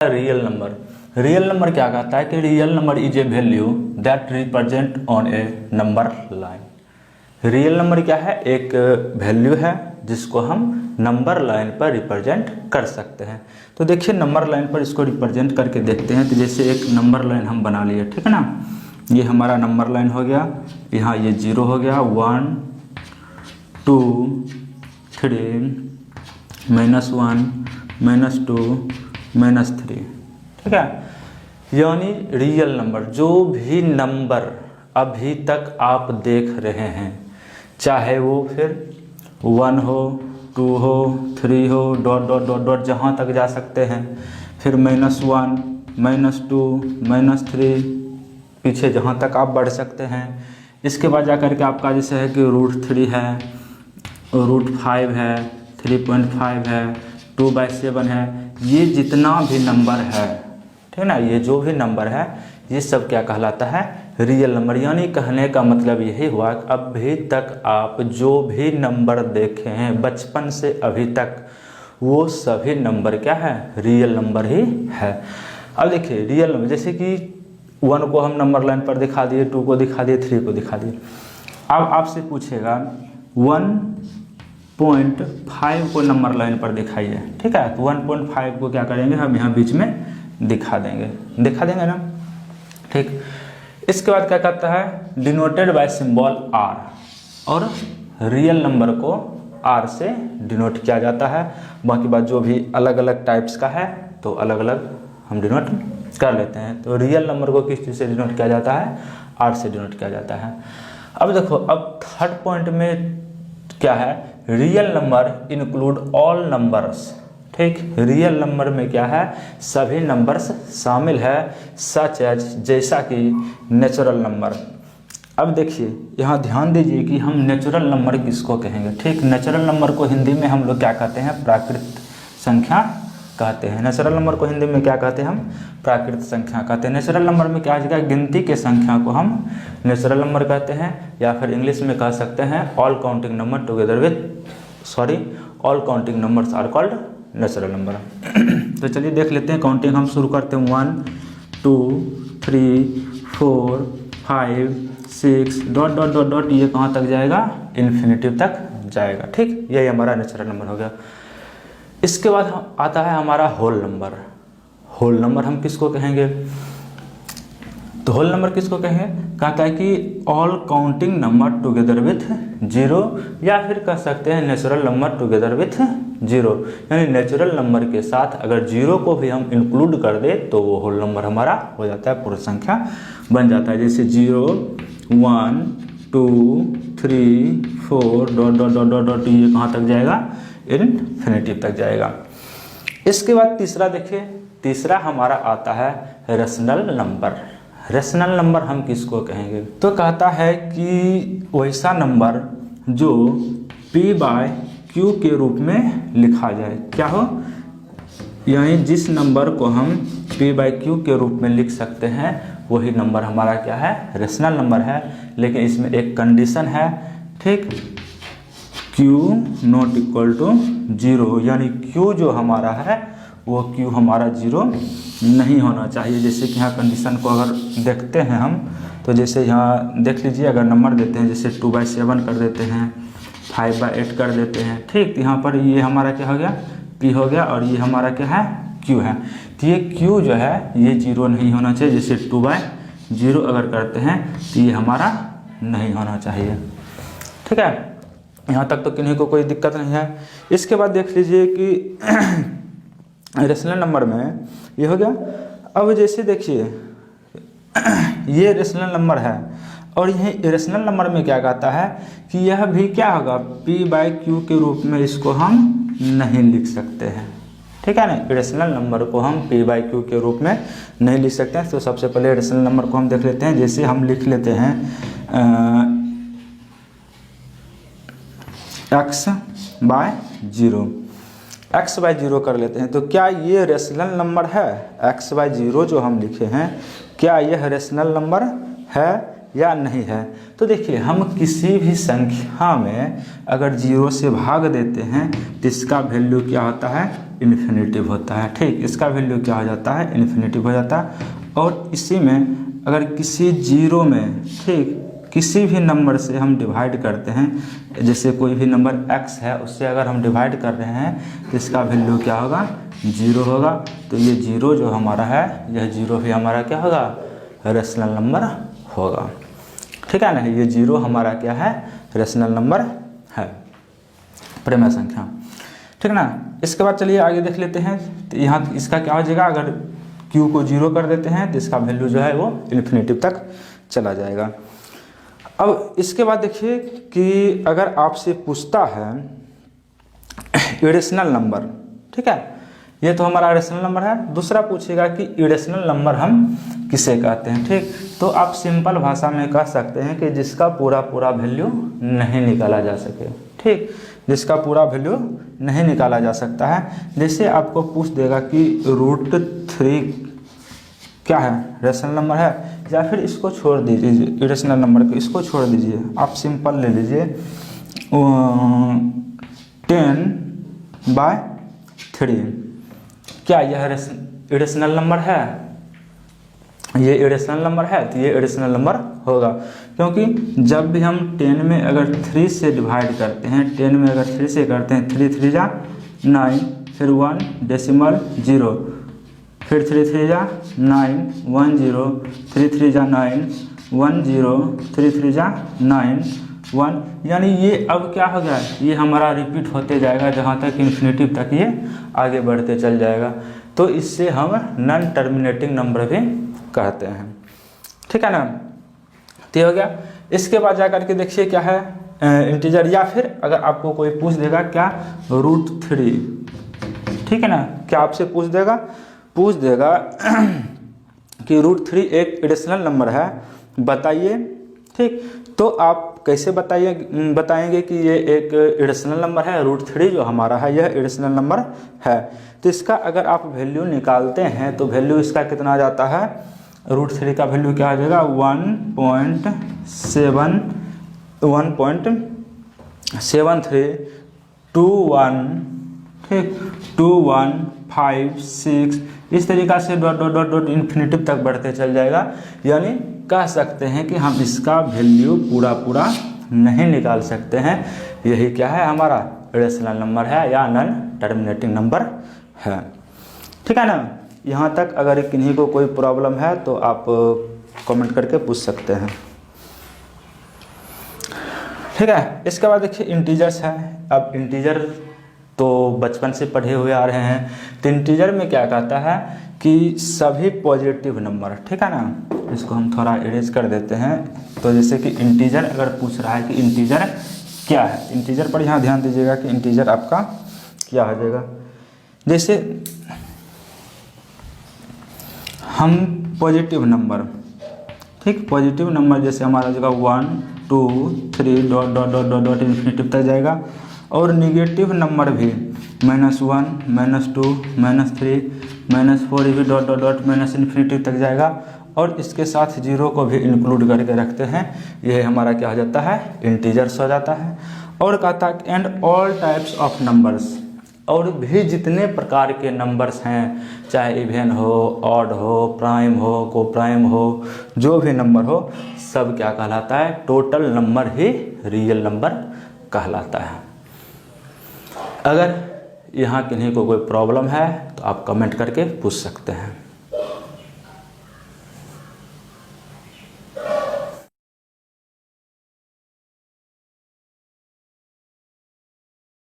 Real number क्या कहता है कि real number is a value that represent on A number line. Real number क्या है? एक वैल्यू है जिसको हम नंबर लाइन पर रिप्रेजेंट कर सकते हैं। तो देखिए नंबर लाइन पर इसको रिप्रेजेंट करके देखते हैं। तो जैसे एक नंबर लाइन हम बना लिए, ठीक है ना, ये हमारा नंबर लाइन हो गया, यहाँ ये 0 हो गया, 1 2 3 -1 -2 -3, ठीक है। यानी रियल नंबर, जो भी नंबर अभी तक आप देख रहे हैं, चाहे वो फिर 1 हो, 2 हो, 3 हो, डॉट डॉट डॉट डॉट जहाँ तक जा सकते हैं, फिर -1 -2 -3, पीछे जहाँ तक आप बढ़ सकते हैं। इसके बाद जा कर के आपका जैसे है कि √3 है, √5 है, 3.5 है, 2/7 है, ये जितना भी नंबर है, ठीक है ना, ये जो भी नंबर है ये सब क्या कहलाता है? Real number. यानी कहने का मतलब यही हुआ कि अभी तक आप जो भी नंबर देखे हैं बचपन से अभी तक, वो सभी नंबर क्या है? रियल नंबर ही है। अब देखिए रियल नंबर, जैसे कि 1 को हम नंबर लाइन पर दिखा दिए, 2 को दिखा दिए, 3 को दिखा दिए। अब आपसे पूछेगा 1.5 को नंबर लाइन पर दिखाइए, ठीक है। तो 1.5 को क्या करेंगे हम? यहाँ बीच में दिखा देंगे ना, ठीक। इसके बाद क्या कहता है? डिनोटेड बाय सिंबल R, और रियल नंबर को R से डिनोट किया जाता है। बाकी बात जो भी अलग अलग टाइप्स का है तो अलग अलग हम डिनोट कर लेते हैं। तो रियल नंबर को किस चीज़ से डिनोट किया जाता है? R से डिनोट किया जाता है। अब देखो, अब थर्ड पॉइंट में क्या है? Real number include all numbers, ठीक। रियल नंबर में क्या है? सभी नंबर्स शामिल है, सच एज, जैसा कि नेचुरल नंबर। अब देखिए यहाँ ध्यान दीजिए कि हम नेचुरल नंबर किसको कहेंगे, ठीक। नेचुरल नंबर को हिंदी में हम लोग क्या कहते हैं? प्राकृत संख्या कहते हैं। नेचुरल नंबर को हिंदी में क्या कहते हैं हम? प्राकृत संख्या कहते हैं। नेचुरल नंबर में क्या आ जाएगा? गिनती के संख्या को हम नेचुरल नंबर कहते हैं, या फिर इंग्लिश में कह सकते हैं all counting number together with all counting numbers are called natural number. तो चलिए देख लेते हैं, काउंटिंग हम शुरू करते हैं। 1 2 3 4 5 6 डॉट डॉट डॉट डॉट, ये कहाँ तक जाएगा? इन्फिनिटिव तक जाएगा, ठीक। यही हमारा नेचुरल नंबर हो गया। इसके बाद आता है हमारा होल नंबर। होल नंबर हम किसको कहेंगे? तो होल नंबर किसको कहेंगे? कहता है कि all counting number together with 0, या फिर कह सकते हैं नेचुरल नंबर टुगेदर विथ 0। यानी नेचुरल नंबर के साथ अगर 0 को भी हम इंक्लूड कर दे तो वो होल नंबर हमारा हो जाता है, पूर्ण संख्या बन जाता है। जैसे 0 1 2 3 4 dot dot dot dot dot, ये कहाँ तक जाएगा? इन्फिनिटिव तक जाएगा। इसके बाद तीसरा देखिए, तीसरा हमारा आता है रेशनल नंबर। रेशनल नंबर हम किसको कहेंगे? तो कहता है कि वैसा नंबर जो p/q के रूप में लिखा जाए। क्या हो? यानी जिस नंबर को हम p/q के रूप में लिख सकते हैं वही नंबर हमारा क्या है? रेशनल नंबर है। लेकिन इसमें एक कंडीशन है, ठीक। q नॉट इक्वल टू 0, यानी q जो हमारा है वो q हमारा 0 नहीं होना चाहिए। जैसे कि यहाँ कंडीशन को अगर देखते हैं हम, तो जैसे यहाँ देख लीजिए, अगर नंबर देते हैं जैसे 2/7 कर देते हैं, 5/8 कर देते हैं, ठीक। यहाँ पर ये हमारा क्या हो गया? p हो गया, और ये हमारा क्या है? q है। तो ये q जो है ये 0 नहीं होना चाहिए। जैसे 2/0 अगर करते हैं तो ये हमारा नहीं होना चाहिए, ठीक है। यहाँ तक तो किन्हीं को कोई दिक्कत नहीं है। इसके बाद देख लीजिए कि रेशनल नंबर में ये हो गया। अब जैसे देखिए ये रेशनल नंबर है, और यह रेशनल नंबर में क्या कहता है कि यह भी क्या होगा? p/q के रूप में इसको हम नहीं लिख सकते हैं, ठीक है ना। रेशनल नंबर को हम p/q के रूप में नहीं लिख सकते हैं। तो सबसे पहले रेशनल नंबर को हम देख लेते हैं। जैसे हम लिख लेते हैं x/0, x/0 कर लेते हैं। तो क्या ये रेशनल नंबर है? x/0 जो हम लिखे हैं, क्या यह रेशनल नंबर है या नहीं है। तो देखिए हम किसी भी संख्या में अगर 0 से भाग देते हैं तो इसका वैल्यू क्या होता है, इन्फिनिटिव होता है। ठीक, इसका वैल्यू क्या हो जाता है, इन्फिनिटिव हो जाता है। और इसी में अगर किसी 0 में, ठीक, किसी भी नंबर से हम डिवाइड करते हैं, जैसे कोई भी नंबर x है उससे अगर हम डिवाइड कर रहे हैं तो इसका वैल्यू क्या होगा, 0 होगा। तो ये 0 जो हमारा है, यह 0 भी हमारा क्या होगा, रेशनल नंबर होगा। ठीक है ना, ये 0 हमारा क्या है, रेशनल नंबर है, प्रेम संख्या। ठीक ना। इसके बाद चलिए आगे देख लेते हैं। तो यहाँ इसका क्या हो जाएगा, अगर q को 0 कर देते हैं तो इसका वैल्यू जो है वो इन्फिनिटिव तक चला जाएगा। अब इसके बाद देखिए कि अगर आपसे पूछता है इरेशनल नंबर, ठीक है, ये तो हमारा रेशनल नंबर है। दूसरा पूछेगा कि इरेशनल नंबर हम किसे कहते हैं। ठीक, तो आप सिंपल भाषा में कह सकते हैं कि जिसका पूरा वैल्यू नहीं निकाला जा सके। ठीक, जिसका पूरा वैल्यू नहीं निकाला जा सकता है। जैसे आपको पूछ देगा कि √3 क्या है, रेशनल नंबर है, या फिर इसको छोड़ दीजिए, इरेशनल नंबर को इसको छोड़ दीजिए, आप सिंपल ले लीजिए 10/3। क्या यह इरेशनल नंबर है, ये इरेशनल नंबर है, तो ये इरेशनल नंबर होगा। क्योंकि जब भी हम 10 में अगर 3 से डिवाइड करते हैं, 10 में अगर 3 से करते हैं, 3 3 जा 9, फिर 1.0, फिर 3 3 जा 9, 1 0, 3 3 जा 9, 1 0, 3 3 जा 9, 1, यानी ये अब क्या हो गया, ये हमारा रिपीट होते जाएगा जहाँ तक इन्फिनिटिव तक ये आगे बढ़ते चल जाएगा। तो इससे हम नॉन टर्मिनेटिंग नंबर भी कहते हैं। ठीक है ना, तो हो गया। इसके बाद जा करके देखिए क्या है, इंटीजर, या फिर अगर आपको कोई पूछ देगा क्या, √3। ठीक है ना, क्या आपसे पूछ देगा कि √3 एक इरेशनल नंबर है, बताइए। ठीक, तो आप कैसे बताएंगे कि ये एक इरेशनल नंबर है, √3 जो हमारा है यह इरेशनल नंबर है। तो इसका अगर आप वैल्यू निकालते हैं तो वैल्यू इसका कितना आ जाता है, √3 का वैल्यू क्या आ जाएगा, 1.7321, ठीक, 2156, इस तरीक़ा से डॉट इन्फिनिटिव तक बढ़ते चल जाएगा। यानी कह सकते हैं कि हम इसका वैल्यू पूरा नहीं निकाल सकते हैं। यही क्या है, हमारा रेशनल नंबर है या नॉन टर्मिनेटिंग नंबर है। ठीक है ना, यहाँ तक अगर किन्हीं को कोई प्रॉब्लम है तो आप कमेंट करके पूछ सकते हैं। ठीक है, इसके बाद देखिए इंटीजर्स है। अब इंटीजर तो बचपन से पढ़े हुए आ रहे हैं। तो इंटीजर में क्या कहता है कि सभी पॉजिटिव नंबर, ठीक है ना, इसको हम थोड़ा इरेज कर देते हैं। तो जैसे कि इंटीजर अगर पूछ रहा है कि इंटीजर क्या है, इंटीजर पर यहाँ ध्यान दीजिएगा कि इंटीजर आपका क्या हो जाएगा। जैसे हम पॉजिटिव नंबर, ठीक, पॉजिटिव नंबर जैसे हमारा जगह 1 2 3 डॉट इन्फिनिटिव तक जाएगा। और निगेटिव नंबर भी -1 -2 -3 -4 भी डॉट माइनस इन्फिनिटिव तक जाएगा। और इसके साथ 0 को भी इंक्लूड करके रखते हैं, यह हमारा क्या हो जाता है, इंटीजर्स हो जाता है। और कहता है and all types of numbers, और भी जितने प्रकार के नंबर्स हैं, चाहे इवन हो, ऑड हो, प्राइम हो, को प्राइम हो, जो भी नंबर हो, सब क्या कहलाता है, टोटल नंबर ही रियल नंबर कहलाता है। अगर यहाँ किन्हीं को कोई प्रॉब्लम है तो आप कमेंट करके पूछ सकते हैं।